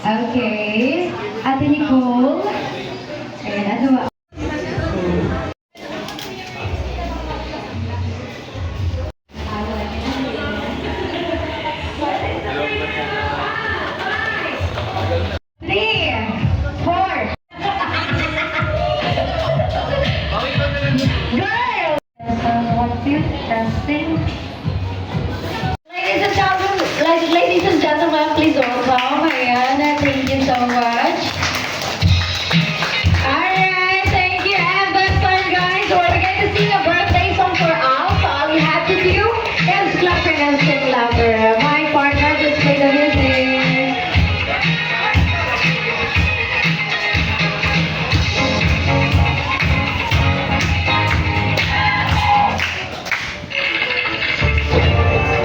Okay. Ate Nicole. Ayan, ano ba? Three, four. Girl! What's your testing? Ladies and gentlemen, please welcome. Ayan, thank you so much. Alright, thank you. And that's all, guys. We're going to sing a birthday song for us. So all you have to do is clap your hands and louder. My partner, just play the music.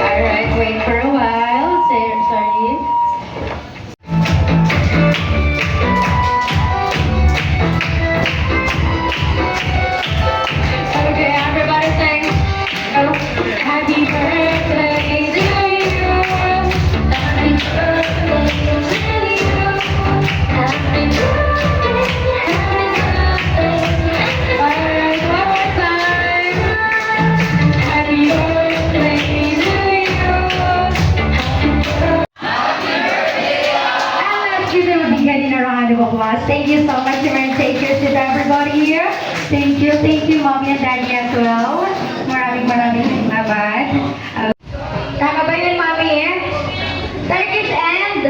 Alright, wait for a while. Sorry. Okay, everybody sing. Oh, happy birthday to you. Happy birthday to you. Happy birthday. Alright, one more time. Happy birthday to you. And let's give them a big hand in a round of applause. Thank you so much, and take care to everybody here. Thank you, mommy and daddy as well. Maraming salamat. Tama ba yun, mami? Turkish and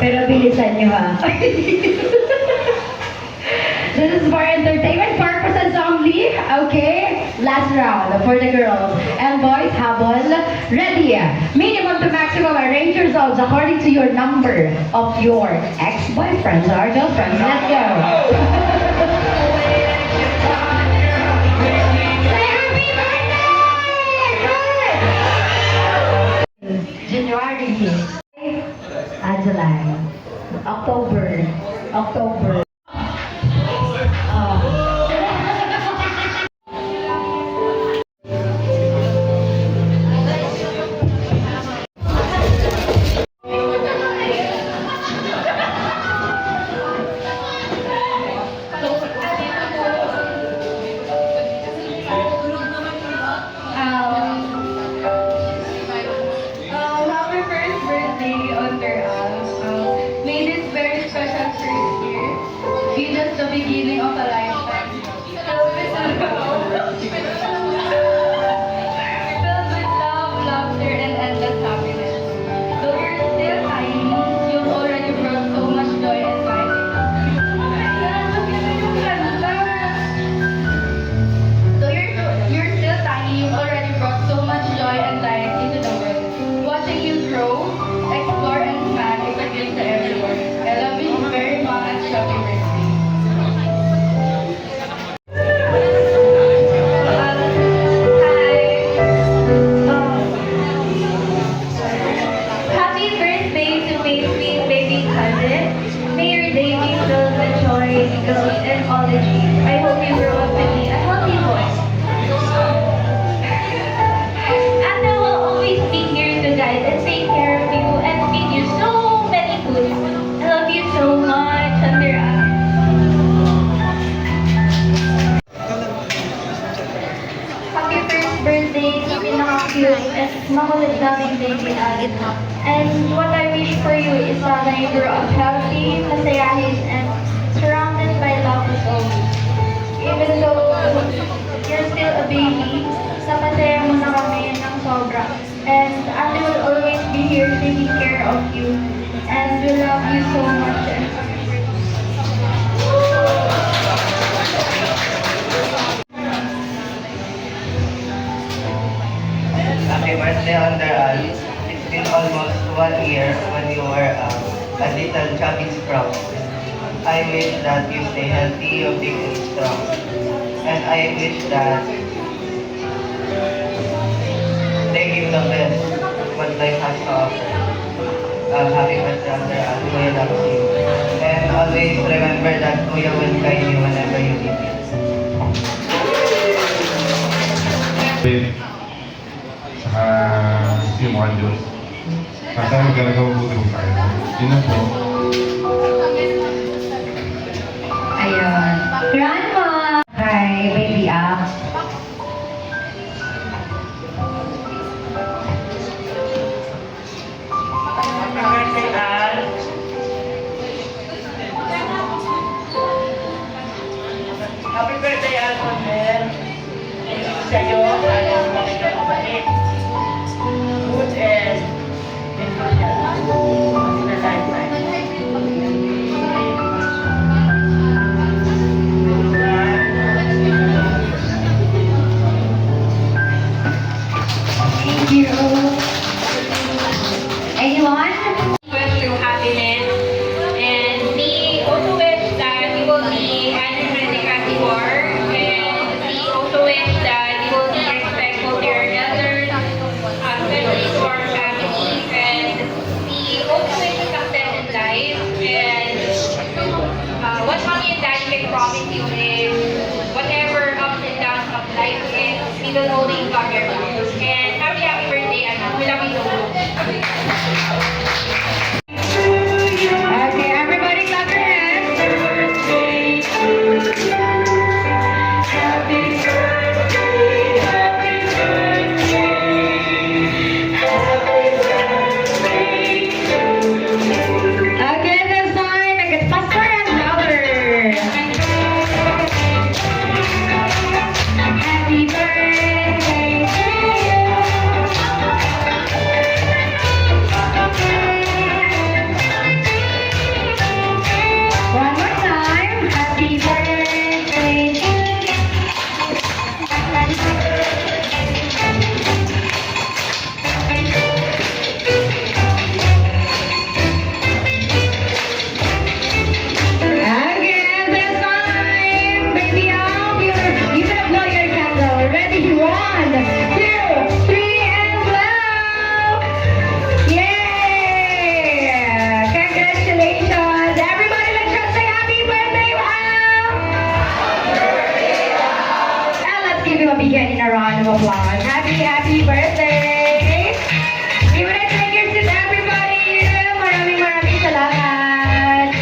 pero bilisan nyo ha. This is for entertainment purposes only. Okay, last round for the girls and boys. Habol, ready? Minimum to maximum arrange yourselves according to your number of your ex-boyfriends or girlfriends. Let's go. Say happy birthday! January, July, October. Happy first birthday under us. May this very special first year be just the beginning of a lifetime. Filled with love, laughter, and endless happiness. Though you're still tiny, you've already brought so much joy and light. Though you're still tiny, you've already brought so much joy and light into the world. Watching you grow, explore, and smile is a gift to everyone. I love you very much. Happy birthday. Happy birthday to my sweet baby cousin. May your day be filled with joy, girls, and all the dreams. I hope you grow up to be a healthy boy. And I will always be here to guide and take care of you and feed you so many foods. I love you so much, Under Eye. Happy first birthday to pinaka-cute and makulit naming baby Alex. And what I wish for you is sana you grow up healthy, masayahin, and surrounded by love as always. Even though you're still a baby, napasaya mo na kami ng sobra. And Ate will always be here taking care of you. And we love you so much. Happy birthday, Under Us. It's been almost 1 year when you were a little chubby sprout. I wish that you stay healthy, you big and strong. And I wish that they give the best what life has to offer. Happy birthday, Under Us. Kuya loves you. And always remember that Kuya will guide you whenever you need it. Saka si modules. Sana magalaga mabuti po tayo. Yun na po. Ayun. Grandma! Hi, baby up. Happy birthday, Al. Happy birthday, Al Conner. Sa'yo, ang mga kapatid. Good and in a lifetime. Thank you. Anyone? wish you happiness, and we also wish that you will be energetic as you are, and we also wish that you will be respectful to your elders, especially to our family, and we also wish you success in life, and what mommy and daddy can promise you is whatever ups and downs of life is, we will always got your back. And happy birthday, and we love you so much. Okay, everybody clap your hands. Again, this time, make it faster and louder. Happy birthday to you. One more time. Happy birthday to you. Again, this time, baby, out. You better blow your candle. Ready? 1, 2, 3, and blow! Yeah! Congratulations! Everybody, let's just say happy birthday, Al! And let's give him a beginning a round of applause. Happy birthday! We would like to thank you to everybody. Maraming salamat.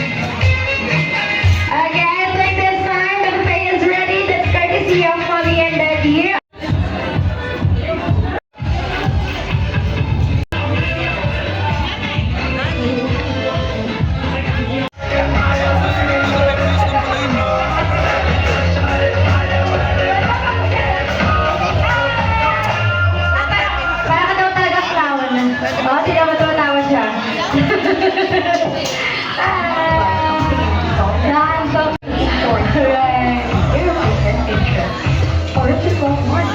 Again, like this time, the buffet is ready. That's courtesy of Mommy and Daddy. Para ka daw talaga flower na. Oo, sige mo tumatawa siya. Dahil so correct. Or up to 12 months.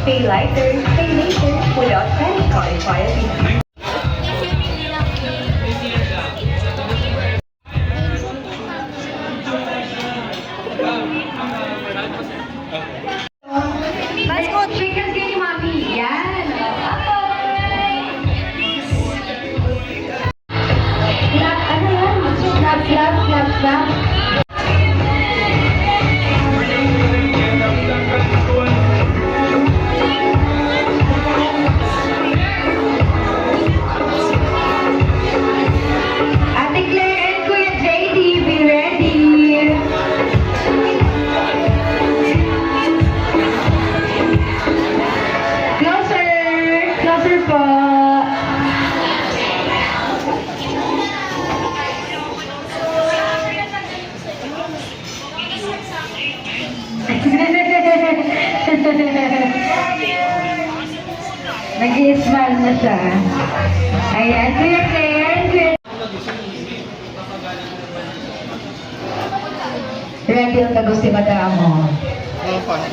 Pay lighter, pay later, without credit card via Visa. Let's go. Triggers kayo ni Mami. Yan. Okay. Ano yan? Clap. Ate Claire and Kuya JD, be ready. Closer po. Nag-i-smile na siya. Ayan, Kuya Claire. Ready ang tago si Madamo. Everybody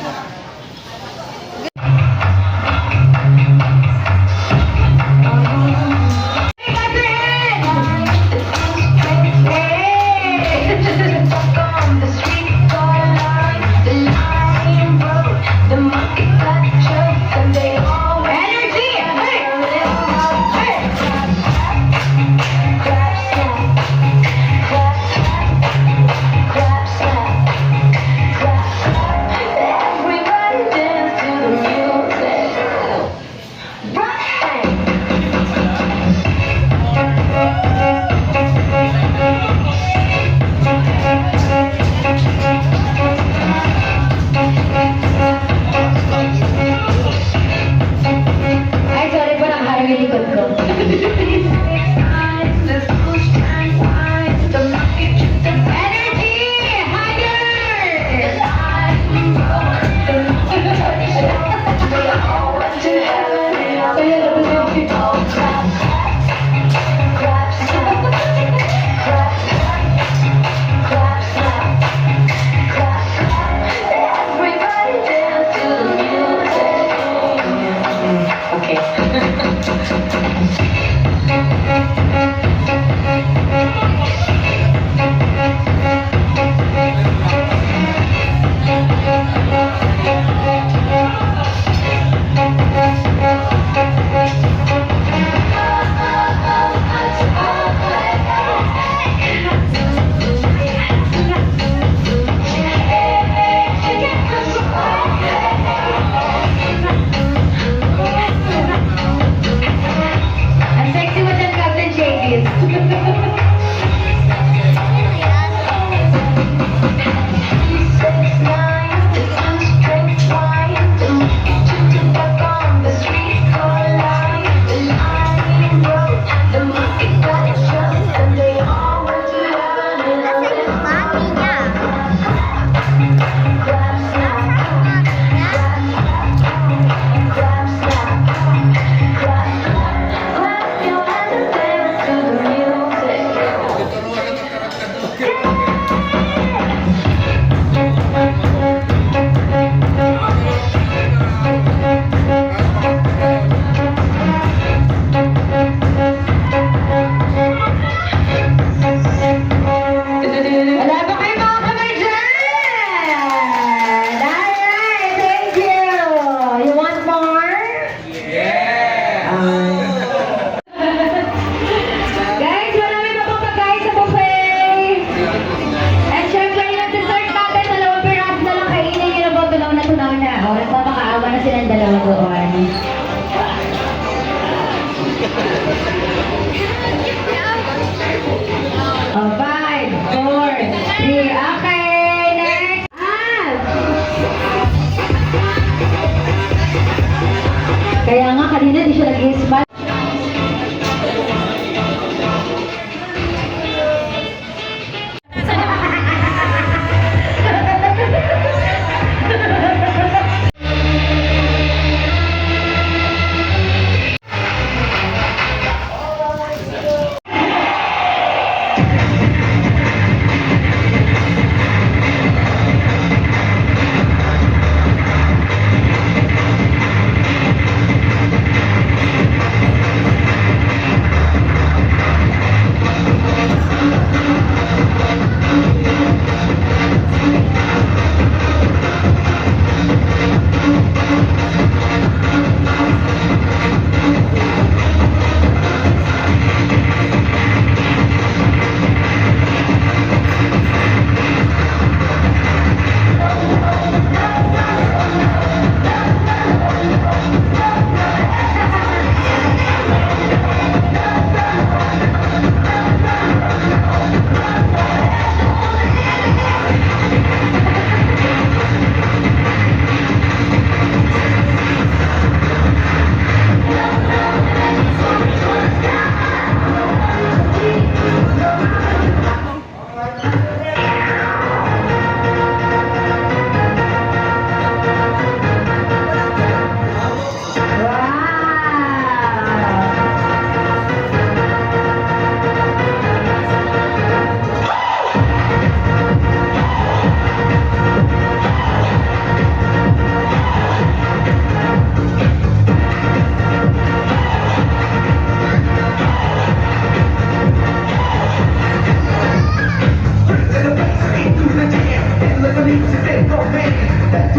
get no pain.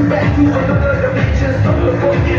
Back to another dimension, solo for